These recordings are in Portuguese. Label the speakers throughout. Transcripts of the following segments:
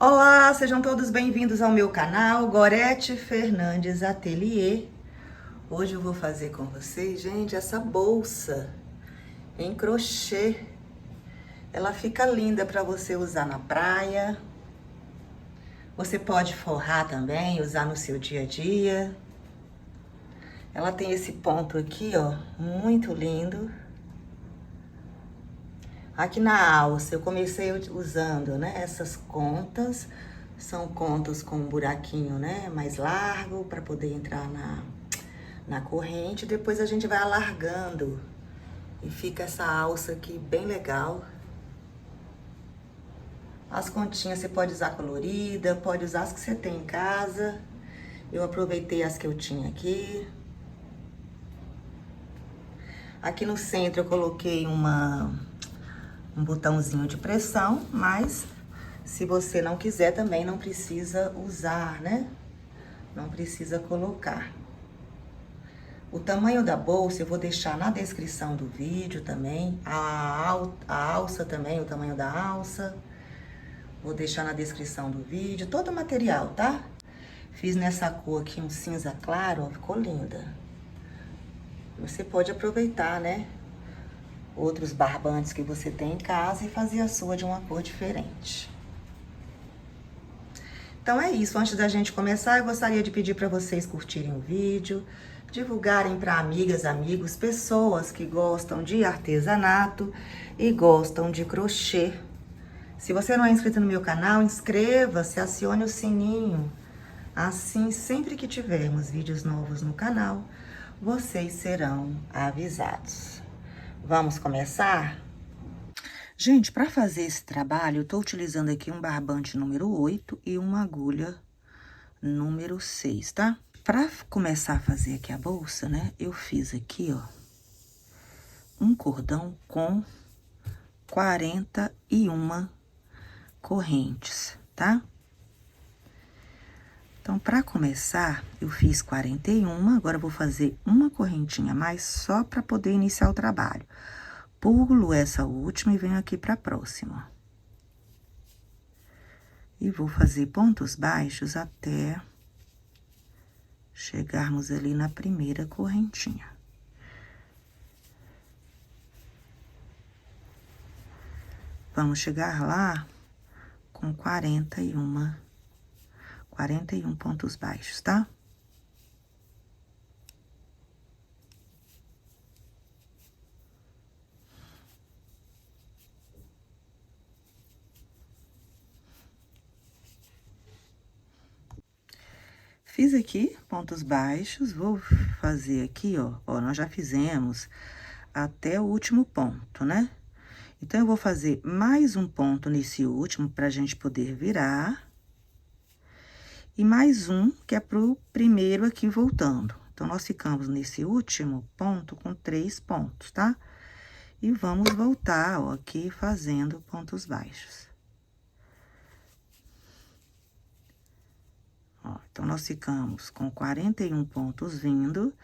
Speaker 1: Olá, sejam todos bem-vindos ao meu canal Gorete Fernandes Atelier. Hoje eu vou fazer com vocês, gente, essa bolsa em crochê. Ela fica linda para você usar na praia. Você pode forrar também, usar no seu dia a dia. Ela tem esse ponto aqui, ó, muito lindo. Aqui na alça eu comecei usando, né, essas contas. São contas com um buraquinho, né, mais largo para poder entrar na corrente. Depois a gente vai alargando e fica essa alça aqui bem legal. As continhas você pode usar colorida, pode usar as que você tem em casa. Eu aproveitei as que eu tinha aqui. Aqui no centro eu coloquei um botãozinho de pressão, mas se você não quiser também não precisa usar, né? Não precisa colocar. O tamanho da bolsa eu vou deixar na descrição do vídeo também. A alça também, o tamanho da alça. Vou deixar na descrição do vídeo, todo o material, tá? Fiz nessa cor aqui, um cinza claro, ó, ficou linda. Você pode aproveitar, né? Outros barbantes que você tem em casa e fazer a sua de uma cor diferente. Então é isso, antes da gente começar, eu gostaria de pedir para vocês curtirem o vídeo, divulgarem para amigas, amigos, pessoas que gostam de artesanato e gostam de crochê. Se você não é inscrito no meu canal, inscreva-se, acione o sininho. Assim, sempre que tivermos vídeos novos no canal, vocês serão avisados. Vamos começar? Gente, para fazer esse trabalho, eu tô utilizando aqui um barbante número 8 e uma agulha número 6, tá? Para começar a fazer aqui a bolsa, né, eu fiz aqui, ó, um cordão com 41 correntes, tá? Então, para começar, eu fiz 41, agora eu vou fazer uma correntinha a mais só para poder iniciar o trabalho. Pulo essa última e venho aqui para a próxima. E vou fazer pontos baixos até chegarmos ali na primeira correntinha. Vamos chegar lá com 41 pontos baixos, tá? Fiz aqui pontos baixos, vou fazer aqui, ó, nós já fizemos até o último ponto, né? Então, eu vou fazer mais um ponto nesse último pra gente poder virar. E mais um, que é pro primeiro aqui voltando. Então, nós ficamos nesse último ponto com 3 pontos, tá? E vamos voltar, ó, aqui fazendo pontos baixos. Ó, então, nós ficamos com 41 pontos vindo,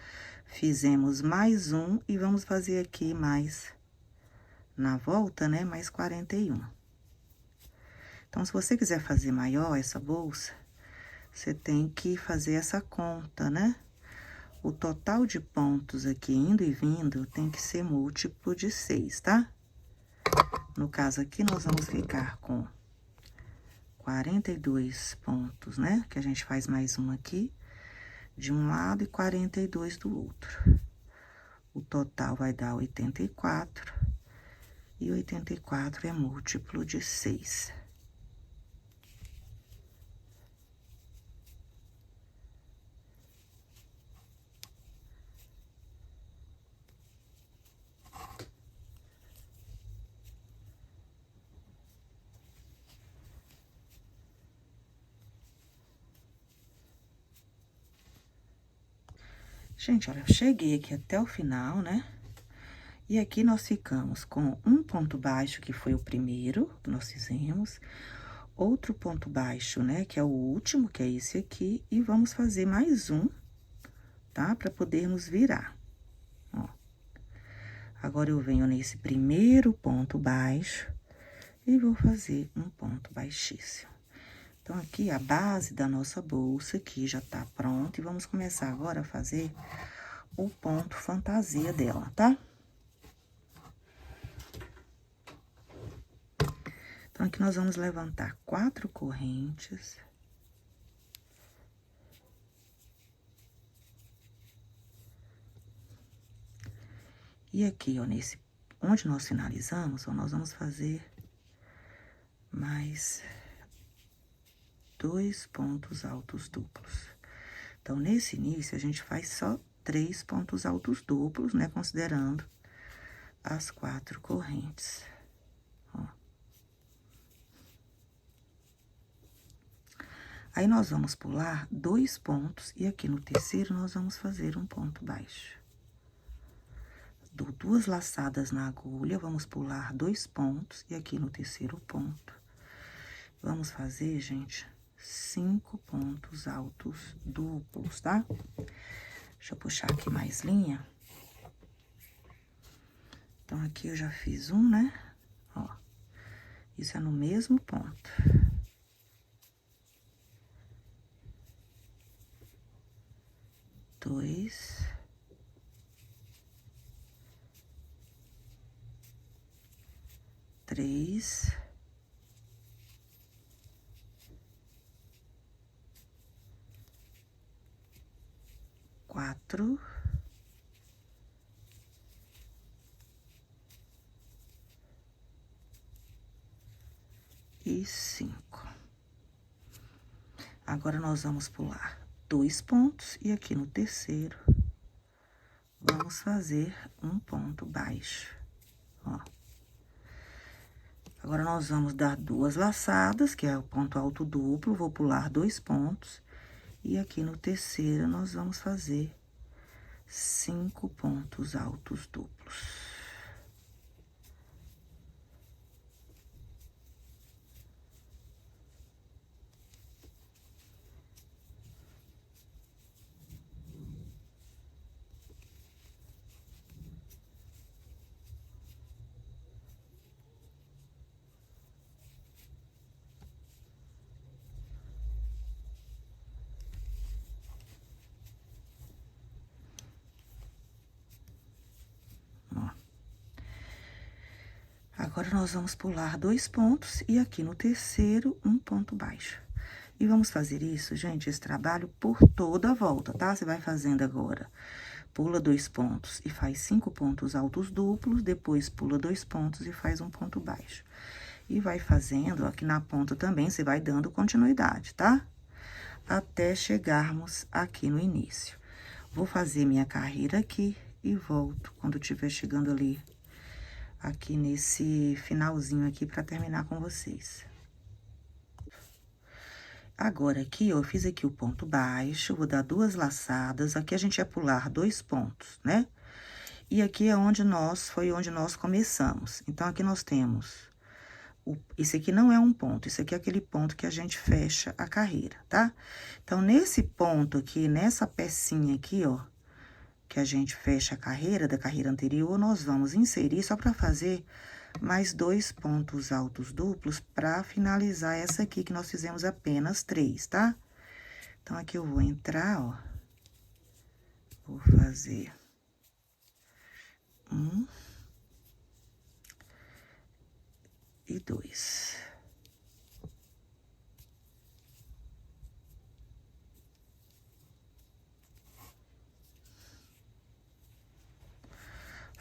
Speaker 1: fizemos mais um e vamos fazer aqui mais, na volta, né, mais 41. Então, se você quiser fazer maior essa bolsa, você tem que fazer essa conta, né? O total de pontos aqui, indo e vindo, tem que ser múltiplo de 6, tá? No caso aqui, nós vamos ficar com 42 pontos, né? Que a gente faz mais um aqui, de um lado e 42 do outro. O total vai dar 84, e 84 é múltiplo de 6. Gente, olha, eu cheguei aqui até o final, né? E aqui nós ficamos com um ponto baixo, que foi o primeiro que nós fizemos, outro ponto baixo, né, que é o último, que é esse aqui, e vamos fazer mais um, tá? Pra podermos virar, ó. Agora, eu venho nesse primeiro ponto baixo e vou fazer um ponto baixíssimo. Então, aqui a base da nossa bolsa aqui já tá pronta. E vamos começar agora a fazer o ponto fantasia dela, tá? Então, aqui nós vamos levantar 4 correntes. E aqui, ó, onde nós finalizamos, ó, nós vamos fazer mais 2 pontos altos duplos. Então, nesse início, a gente faz só 3 pontos altos duplos, né? Considerando as 4 correntes. Ó. Aí, nós vamos pular 2 pontos e aqui no terceiro nós vamos fazer um ponto baixo. Dou 2 laçadas na agulha, vamos pular 2 pontos e aqui no terceiro ponto, vamos fazer, gente, 5 pontos altos duplos, tá? Deixa eu puxar aqui mais linha. Então, aqui eu já fiz um, né? Ó, isso é no mesmo ponto. Dois. Três. Quatro. E 5. Agora, nós vamos pular 2 pontos e aqui no terceiro, vamos fazer um ponto baixo, ó. Agora, nós vamos dar 2 laçadas, que é o ponto alto duplo, vou pular 2 pontos. E aqui no terceiro, nós vamos fazer 5 pontos altos duplos. Agora, nós vamos pular 2 pontos e aqui no terceiro, um ponto baixo. E vamos fazer isso, gente, esse trabalho por toda a volta, tá? Você vai fazendo agora, pula 2 pontos e faz 5 pontos altos duplos, depois pula 2 pontos e faz um ponto baixo. E vai fazendo, aqui na ponta também, você vai dando continuidade, tá? Até chegarmos aqui no início. Vou fazer minha carreira aqui e volto quando estiver chegando ali, aqui nesse finalzinho aqui, pra terminar com vocês. Agora, aqui, ó, eu fiz aqui o ponto baixo, vou dar 2 laçadas, aqui a gente vai pular 2 pontos, né? E aqui é foi onde nós começamos. Então, aqui nós temos, esse aqui não é um ponto, esse aqui é aquele ponto que a gente fecha a carreira, tá? Então, nesse ponto aqui, nessa pecinha aqui, ó, que a gente fecha a carreira, da carreira anterior, nós vamos inserir só pra fazer mais 2 pontos altos duplos pra finalizar essa aqui, que nós fizemos apenas 3, tá? Então, aqui eu vou entrar, ó, vou fazer 1 e 2.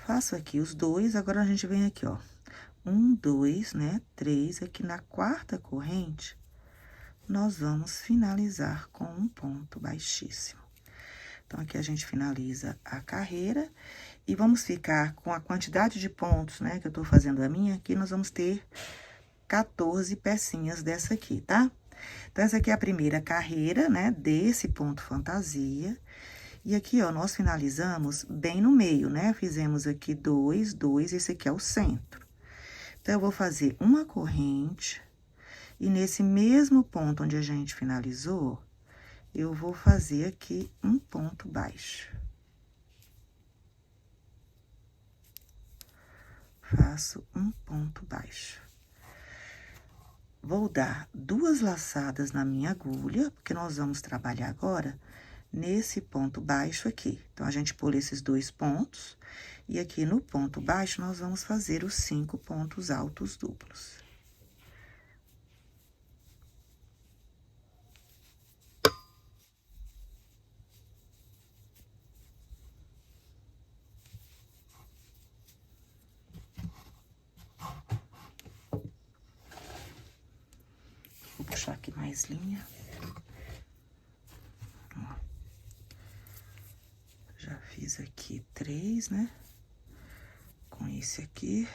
Speaker 1: Faço aqui os 2, agora a gente vem aqui, ó, 1, 2, né, 3, aqui na 4ª corrente, nós vamos finalizar com um ponto baixíssimo. Então, aqui a gente finaliza a carreira e vamos ficar com a quantidade de pontos, né, que eu tô fazendo a minha, aqui nós vamos ter 14 pecinhas dessa aqui, tá? Então, essa aqui é a primeira carreira, né, desse ponto fantasia. E aqui, ó, nós finalizamos bem no meio, né? Fizemos aqui 2, 2, esse aqui é o centro. Então, eu vou fazer uma corrente, e nesse mesmo ponto onde a gente finalizou, eu vou fazer aqui um ponto baixo. Faço um ponto baixo. Vou dar 2 laçadas na minha agulha, porque nós vamos trabalhar agora nesse ponto baixo aqui. Então, a gente pula esses 2 pontos, e aqui no ponto baixo, nós vamos fazer os 5 pontos altos duplos. Vou puxar aqui mais linha. Ó. Já fiz aqui 3, né? Com esse aqui.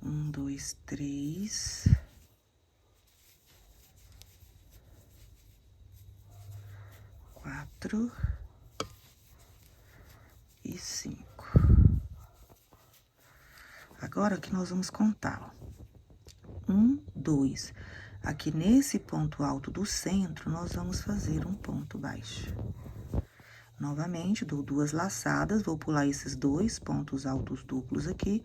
Speaker 1: 1, 2, 3. 4 e 5. Agora que nós vamos contar, ó. 1, 2. Aqui nesse ponto alto do centro, nós vamos fazer um ponto baixo. Novamente, dou 2 laçadas, vou pular esses 2 pontos altos duplos aqui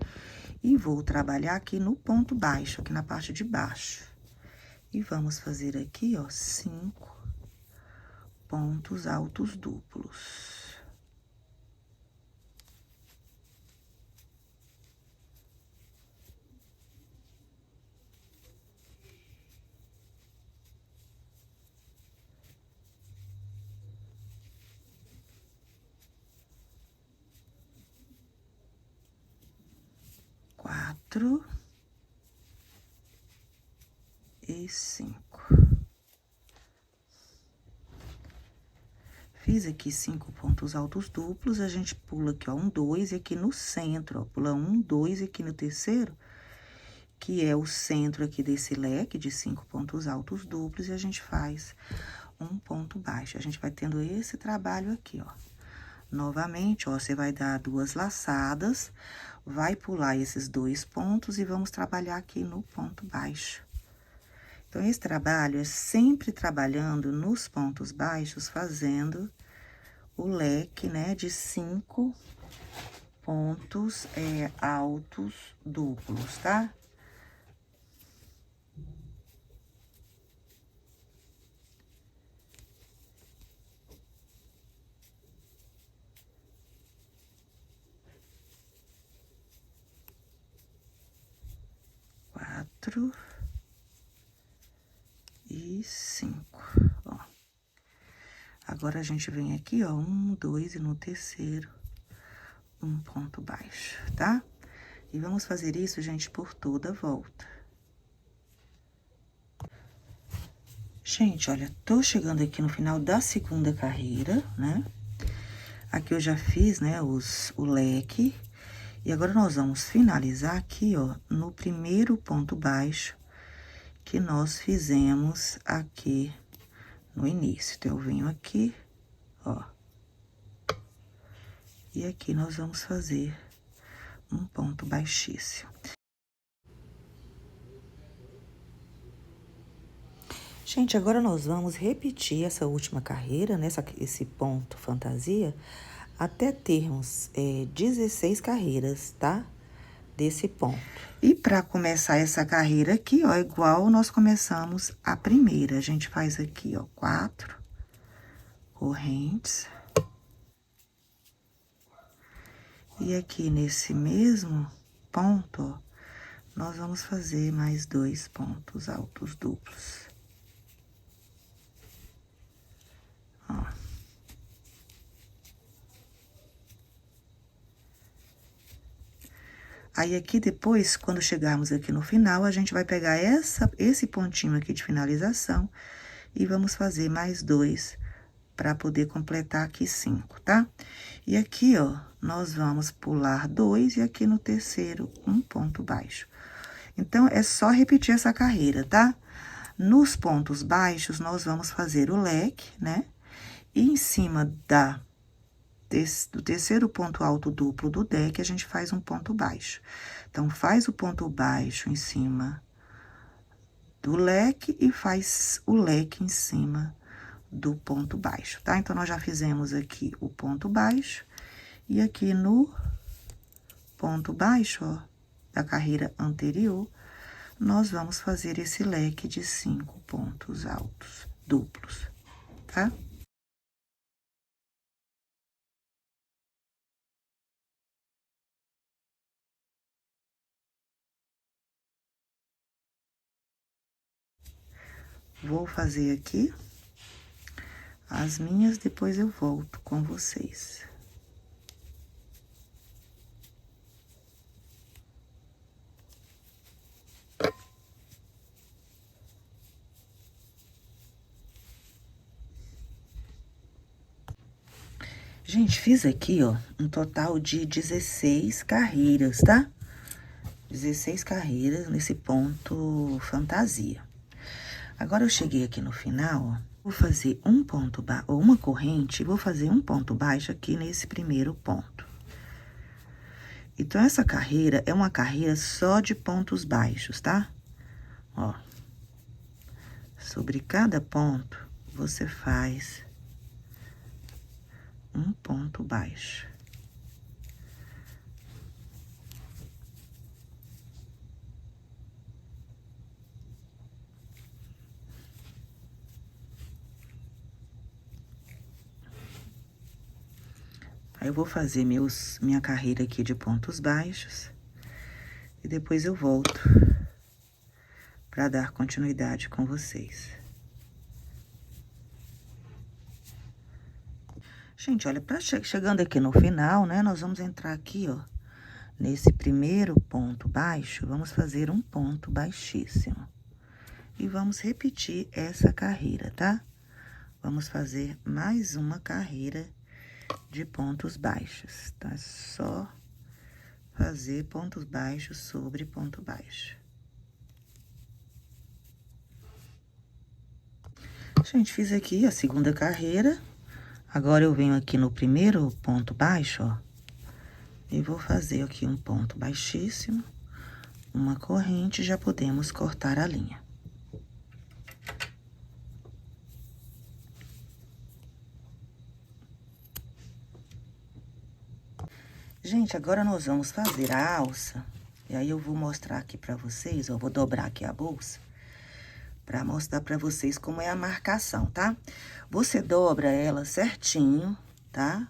Speaker 1: e vou trabalhar aqui no ponto baixo, aqui na parte de baixo. E vamos fazer aqui, ó, 5 pontos altos duplos. Quatro e 5. Fiz aqui 5 pontos altos duplos, a gente pula aqui, ó, 1, 2, e aqui no centro, ó, pula 1, 2, e aqui no terceiro, que é o centro aqui desse leque de 5 pontos altos duplos, e a gente faz um ponto baixo. A gente vai tendo esse trabalho aqui, ó. Novamente, ó, você vai dar 2 laçadas, vai pular esses 2 pontos e vamos trabalhar aqui no ponto baixo. Então, esse trabalho é sempre trabalhando nos pontos baixos, fazendo o leque, né, de 5 pontos altos duplos, tá? Quatro e 5, ó. Agora, a gente vem aqui, ó, 1, 2, e no terceiro, um ponto baixo, tá? E vamos fazer isso, gente, por toda a volta. Gente, olha, tô chegando aqui no final da segunda carreira, né? Aqui eu já fiz, né, o leque. E agora, nós vamos finalizar aqui, ó, no primeiro ponto baixo que nós fizemos aqui no início. Então, eu venho aqui, ó. E aqui nós vamos fazer um ponto baixíssimo. Gente, agora nós vamos repetir essa última carreira, né? Esse ponto fantasia, até termos 16 carreiras, tá? Desse ponto. E para começar essa carreira aqui, ó, igual nós começamos a primeira, a gente faz aqui, ó, 4 correntes. E aqui nesse mesmo ponto, ó, nós vamos fazer mais 2 pontos altos duplos. Ó. Aí, aqui depois, quando chegarmos aqui no final, a gente vai pegar esse pontinho aqui de finalização e vamos fazer mais 2 para poder completar aqui 5, tá? E aqui, ó, nós vamos pular 2 e aqui no terceiro, um ponto baixo. Então, é só repetir essa carreira, tá? Nos pontos baixos, nós vamos fazer o leque, né? E em cima do terceiro ponto alto duplo do deck, a gente faz um ponto baixo. Então, faz o ponto baixo em cima do leque e faz o leque em cima do ponto baixo, tá? Então, nós já fizemos aqui o ponto baixo e aqui no ponto baixo, ó, da carreira anterior, nós vamos fazer esse leque de 5 pontos altos, duplos, tá? Vou fazer aqui as minhas, depois eu volto com vocês. Gente, fiz aqui, ó, um total de 16 carreiras, tá? 16 carreiras nesse ponto fantasia. Agora, eu cheguei aqui no final, ó, vou fazer um ponto baixo, ou uma corrente, e vou fazer um ponto baixo aqui nesse primeiro ponto. Então, essa carreira é uma carreira só de pontos baixos, tá? Ó. Sobre cada ponto, você faz um ponto baixo. Aí, eu vou fazer minha carreira aqui de pontos baixos. E depois eu volto para dar continuidade com vocês. Gente, olha, chegando aqui no final, né, nós vamos entrar aqui, ó, nesse primeiro ponto baixo, vamos fazer um ponto baixíssimo. E vamos repetir essa carreira, tá? Vamos fazer mais uma carreira de pontos baixos, tá? Só fazer pontos baixos sobre ponto baixo. Gente, fiz aqui a segunda carreira. Agora, eu venho aqui no primeiro ponto baixo, ó. E vou fazer aqui um ponto baixíssimo, uma corrente, já podemos cortar a linha. Gente, agora nós vamos fazer a alça. E aí, eu vou mostrar aqui pra vocês, ó, vou dobrar aqui a bolsa, pra mostrar pra vocês como é a marcação, tá? Você dobra ela certinho, tá?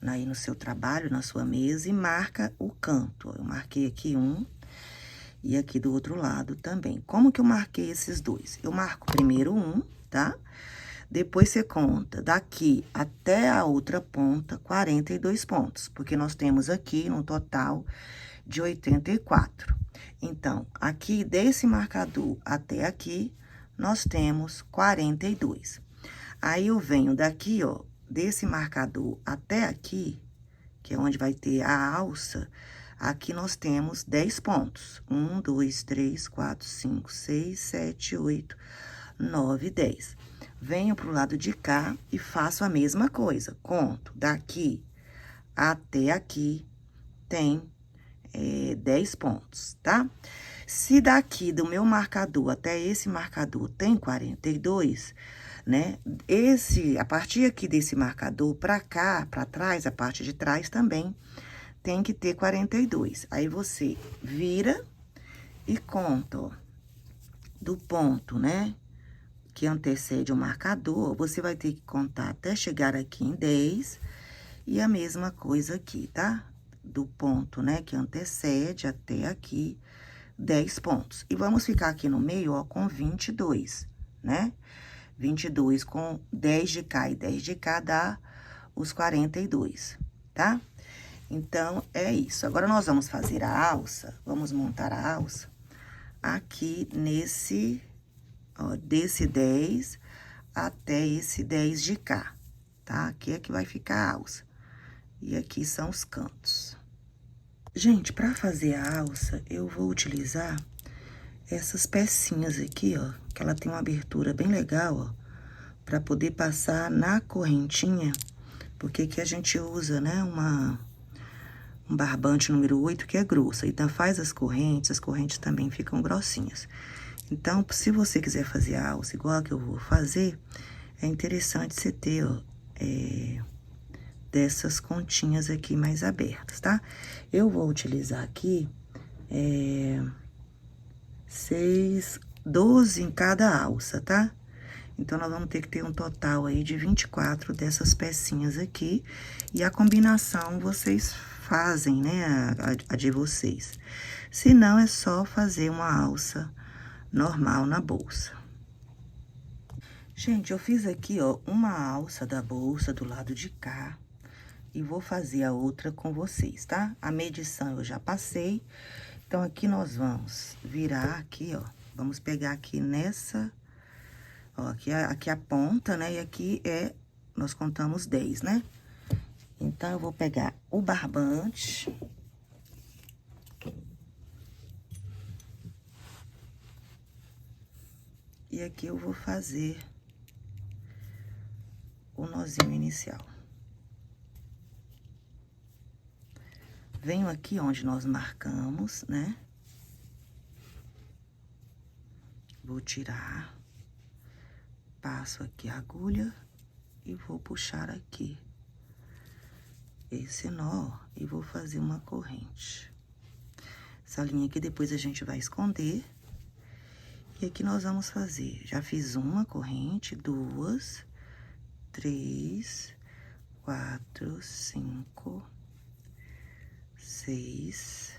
Speaker 1: Aí no seu trabalho, na sua mesa, e marca o canto. Eu marquei aqui um e aqui do outro lado também. Como que eu marquei esses dois? Eu marco primeiro um, tá? Depois, você conta daqui até a outra ponta, 42 pontos, porque nós temos aqui um total de 84. Então, aqui desse marcador até aqui, nós temos 42. Aí, eu venho daqui, ó, desse marcador até aqui, que é onde vai ter a alça, aqui nós temos 10 pontos. 1, 2, 3, 4, 5, 6, 7, 8, 9, 10. Venho pro lado de cá e faço a mesma coisa. Conto daqui até aqui, tem 10 pontos, tá? Se daqui do meu marcador até esse marcador tem 42, né? A partir aqui desse marcador pra cá, pra trás, a parte de trás também tem que ter 42. Aí, você vira e conta, ó, do ponto, né, que antecede o marcador, você vai ter que contar até chegar aqui em 10, e a mesma coisa aqui, tá? Do ponto, né, que antecede até aqui, 10 pontos. E vamos ficar aqui no meio, ó, com 22, né? 22 com 10 de cá e 10 de cá dá os 42, tá? Então, é isso. Agora, nós vamos fazer a alça, vamos montar a alça aqui nesse, ó, desse 10 até esse 10 de cá, tá? Aqui é que vai ficar a alça. E aqui são os cantos. Gente, pra fazer a alça, eu vou utilizar essas pecinhas aqui, ó, que ela tem uma abertura bem legal, ó, pra poder passar na correntinha, porque aqui a gente usa, né, um barbante número 8, que é grosso. Então, faz as correntes também ficam grossinhas. Então, se você quiser fazer a alça igual a que eu vou fazer, é interessante você ter, ó, dessas continhas aqui mais abertas, tá? Eu vou utilizar aqui 12 em cada alça, tá? Então, nós vamos ter que ter um total aí de 24 dessas pecinhas aqui. E a combinação vocês fazem, né, a de vocês. Se não, é só fazer uma alça normal na bolsa. Gente, eu fiz aqui, ó, uma alça da bolsa do lado de cá. E vou fazer a outra com vocês, tá? A medição eu já passei. Então, aqui nós vamos virar aqui, ó. Vamos pegar aqui nessa... Ó, aqui a ponta, né? E aqui nós contamos 10, né? Então, eu vou pegar o barbante. E aqui eu vou fazer o nozinho inicial. Venho aqui onde nós marcamos, né? Vou tirar. Passo aqui a agulha e vou puxar aqui esse nó e vou fazer uma corrente. Essa linha aqui depois a gente vai esconder. E aqui nós vamos fazer, já fiz uma corrente, 2, 3, 4, 5, 6,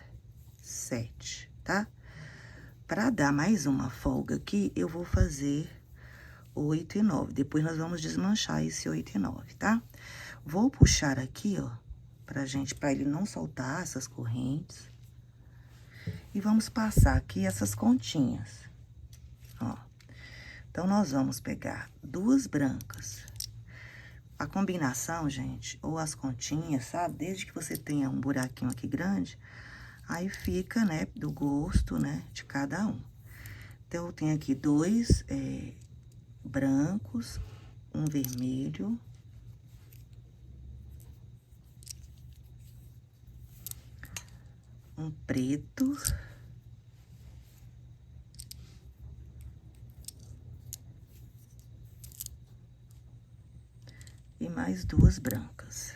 Speaker 1: 7, tá? Pra dar mais uma folga aqui, eu vou fazer 8 e 9. Depois, nós vamos desmanchar esse 8 e 9, tá? Vou puxar aqui, ó, pra ele não soltar essas correntes. E vamos passar aqui essas continhas, ó. Então, nós vamos pegar 2 brancas. A combinação, gente, ou as continhas, sabe? Desde que você tenha um buraquinho aqui grande, aí fica, né, do gosto, né, de cada um. Então, eu tenho aqui 2 brancos, um vermelho, um preto, e mais 2 brancas.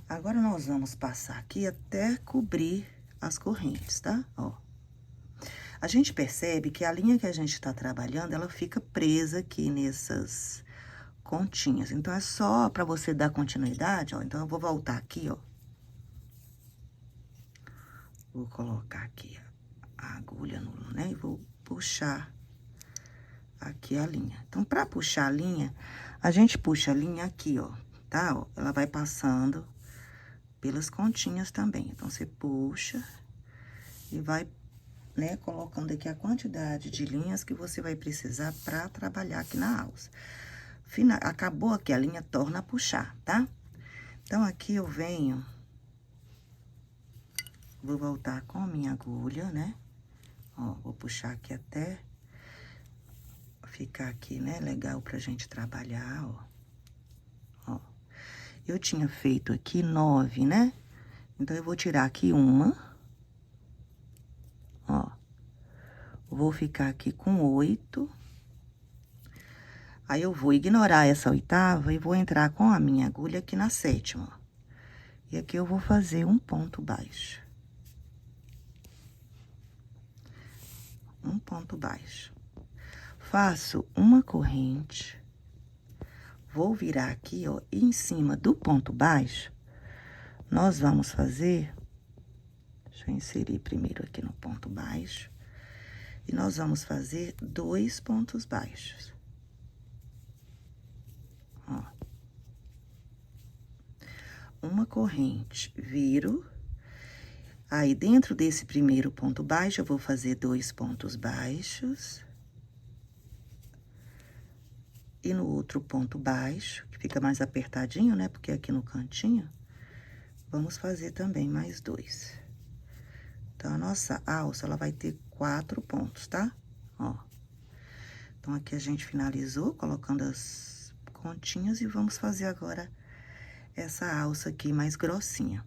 Speaker 1: Agora, nós vamos passar aqui até cobrir as correntes, tá? Ó. A gente percebe que a linha que a gente tá trabalhando, ela fica presa aqui nessas continhas. Então, é só pra você dar continuidade, ó. Então, eu vou voltar aqui, ó. Vou colocar aqui a agulha, né? E vou puxar aqui a linha. Então, pra puxar a linha, a gente puxa a linha aqui, ó, tá? Ó, ela vai passando pelas continhas também. Então, você puxa e vai, né, colocando aqui a quantidade de linhas que você vai precisar pra trabalhar aqui na alça. Acabou aqui a linha, torna a puxar, tá? Então, aqui eu venho... Vou voltar com a minha agulha, né? Ó, vou puxar aqui até ficar aqui, né? Legal pra gente trabalhar, ó. Ó. Eu tinha feito aqui 9, né? Então, eu vou tirar aqui uma. Ó. Vou ficar aqui com 8. Aí, eu vou ignorar essa 8ª e vou entrar com a minha agulha aqui na 7ª, ó. E aqui eu vou fazer um ponto baixo. Um ponto baixo. Faço uma corrente, vou virar aqui, ó, e em cima do ponto baixo, nós vamos fazer... Deixa eu inserir primeiro aqui no ponto baixo. E nós vamos fazer 2 pontos baixos. Ó. Uma corrente, viro... Aí, dentro desse primeiro ponto baixo, eu vou fazer 2 pontos baixos. E no outro ponto baixo, que fica mais apertadinho, né? Porque aqui no cantinho, vamos fazer também mais 2. Então, a nossa alça, ela vai ter 4 pontos, tá? Ó. Então, aqui a gente finalizou, colocando as continhas, e vamos fazer agora essa alça aqui mais grossinha.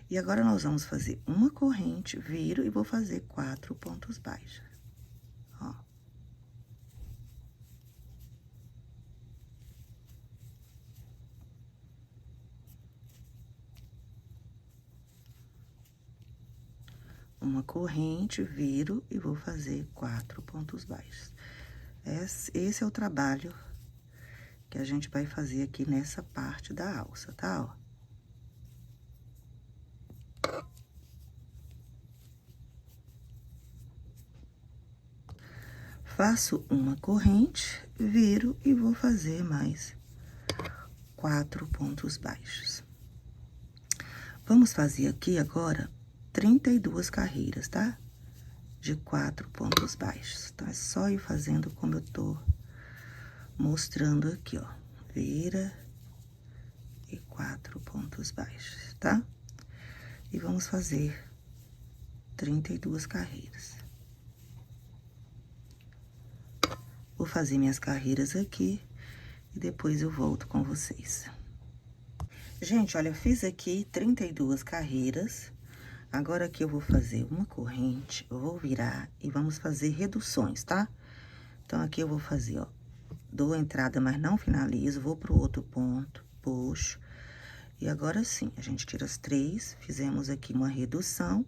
Speaker 1: E agora, nós vamos fazer uma corrente, viro e vou fazer 4 pontos baixos. Ó. Uma corrente, viro e vou fazer 4 pontos baixos. Esse é o trabalho que a gente vai fazer aqui nessa parte da alça, tá? Ó. Faço uma corrente, viro e vou fazer mais 4 pontos baixos. Vamos fazer aqui agora 32 carreiras, tá? De 4 pontos baixos. Então, é só ir fazendo como eu tô mostrando aqui, ó. Vira e 4 pontos baixos, tá? E vamos fazer 32 carreiras. Vou fazer minhas carreiras aqui e depois eu volto com vocês. Gente, olha, eu fiz aqui 32 carreiras. Agora aqui eu vou fazer uma corrente, eu vou virar e vamos fazer reduções, tá? Então, aqui eu vou fazer, ó, dou a entrada, mas não finalizo, vou pro outro ponto, puxo. E agora sim, a gente tira as 3, fizemos aqui uma redução.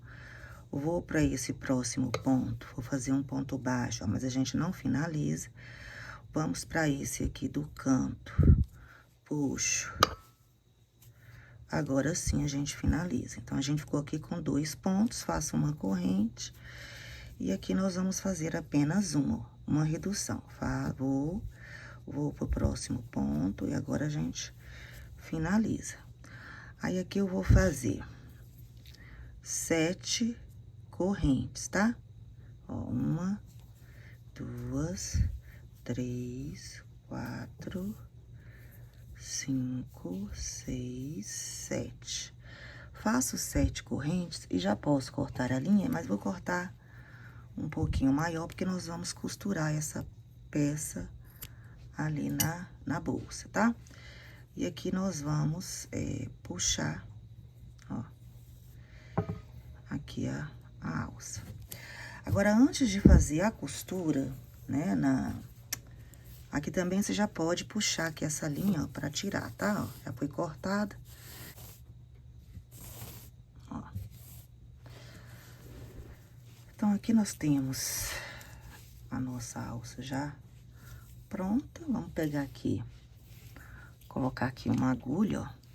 Speaker 1: Vou para esse próximo ponto, vou fazer um ponto baixo, ó, mas a gente não finaliza. Vamos para esse aqui do canto, puxo. Agora sim a gente finaliza. Então, a gente ficou aqui com 2 pontos, faço uma corrente. E aqui nós vamos fazer apenas uma redução. Vou pro próximo ponto e agora a gente finaliza. Aí, aqui eu vou fazer 7 correntes, tá? Ó, 1, 2, 3, 4, 5, 6, 7. Faço 7 correntes e já posso cortar a linha, mas vou cortar um pouquinho maior, porque nós vamos costurar essa peça ali na bolsa, tá? E aqui nós vamos puxar, ó, aqui a alça. Agora, antes de fazer a costura, né, aqui também você já pode puxar aqui essa linha, ó, pra tirar, tá? Ó, já foi cortada. Ó. Então, aqui nós temos a nossa alça já pronta. Vamos pegar aqui, colocar aqui uma agulha, ó.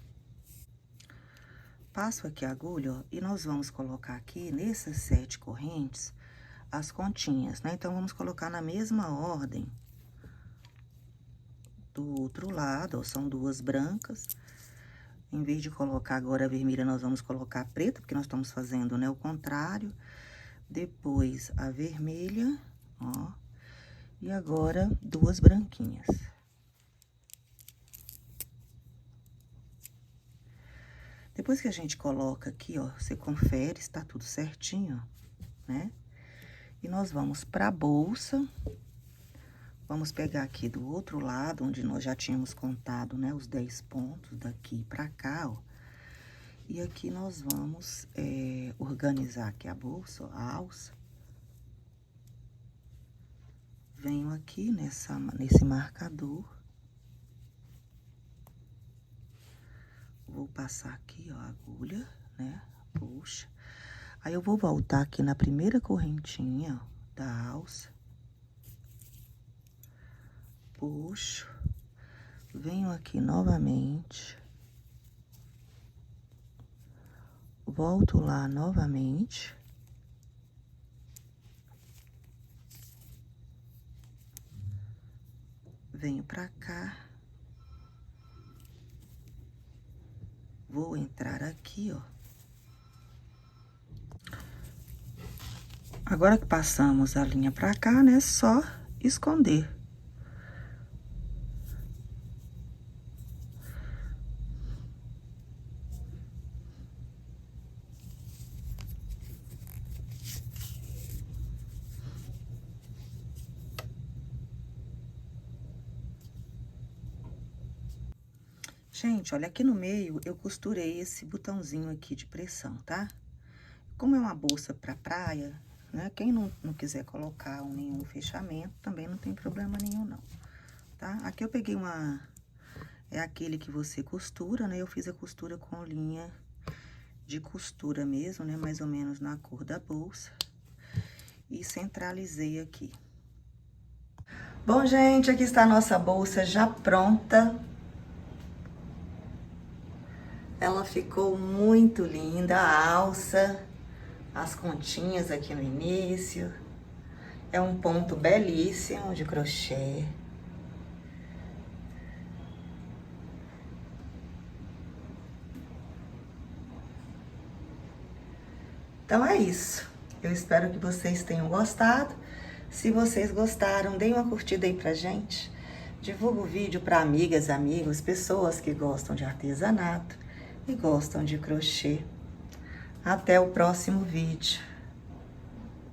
Speaker 1: Passo aqui a agulha, ó, e nós vamos colocar aqui, nessas 7 correntes, as continhas, né? Então, vamos colocar na mesma ordem do outro lado, ó, são 2 brancas. Em vez de colocar agora a vermelha, nós vamos colocar a preta, porque nós estamos fazendo, né, o contrário. Depois, a vermelha, ó. E agora, 2 branquinhas. Depois que a gente coloca aqui, ó, você confere se tá tudo certinho, ó, né? E nós vamos pra bolsa. Vamos pegar aqui do outro lado, onde nós já tínhamos contado, né, os 10 pontos daqui pra cá, ó. E aqui nós vamos organizar aqui a bolsa, ó, a alça. Venho aqui nesse marcador. Vou passar aqui, ó, a agulha, né, puxa. Aí, eu vou voltar aqui na primeira correntinha, ó, da alça. Puxo. Venho aqui novamente. Volto lá novamente. Venho pra cá. Vou entrar aqui, ó. Agora que passamos a linha pra cá, né, só esconder. Gente, olha, aqui no meio eu costurei esse botãozinho aqui de pressão, tá? Como é uma bolsa pra praia, né? Quem não quiser colocar nenhum fechamento, também não tem problema nenhum, não, tá? Aqui eu peguei é aquele que você costura, né? Eu fiz a costura com linha de costura mesmo, né? Mais ou menos na cor da bolsa. E centralizei aqui. Bom, gente, aqui está a nossa bolsa já pronta. Ela ficou muito linda, a alça, as continhas aqui no início. É um ponto belíssimo de crochê. Então é isso. Eu espero que vocês tenham gostado. Se vocês gostaram, deem uma curtida aí pra gente. Divulga o vídeo para amigas, amigos, pessoas que gostam de artesanato e gostam de crochê. Até o próximo vídeo.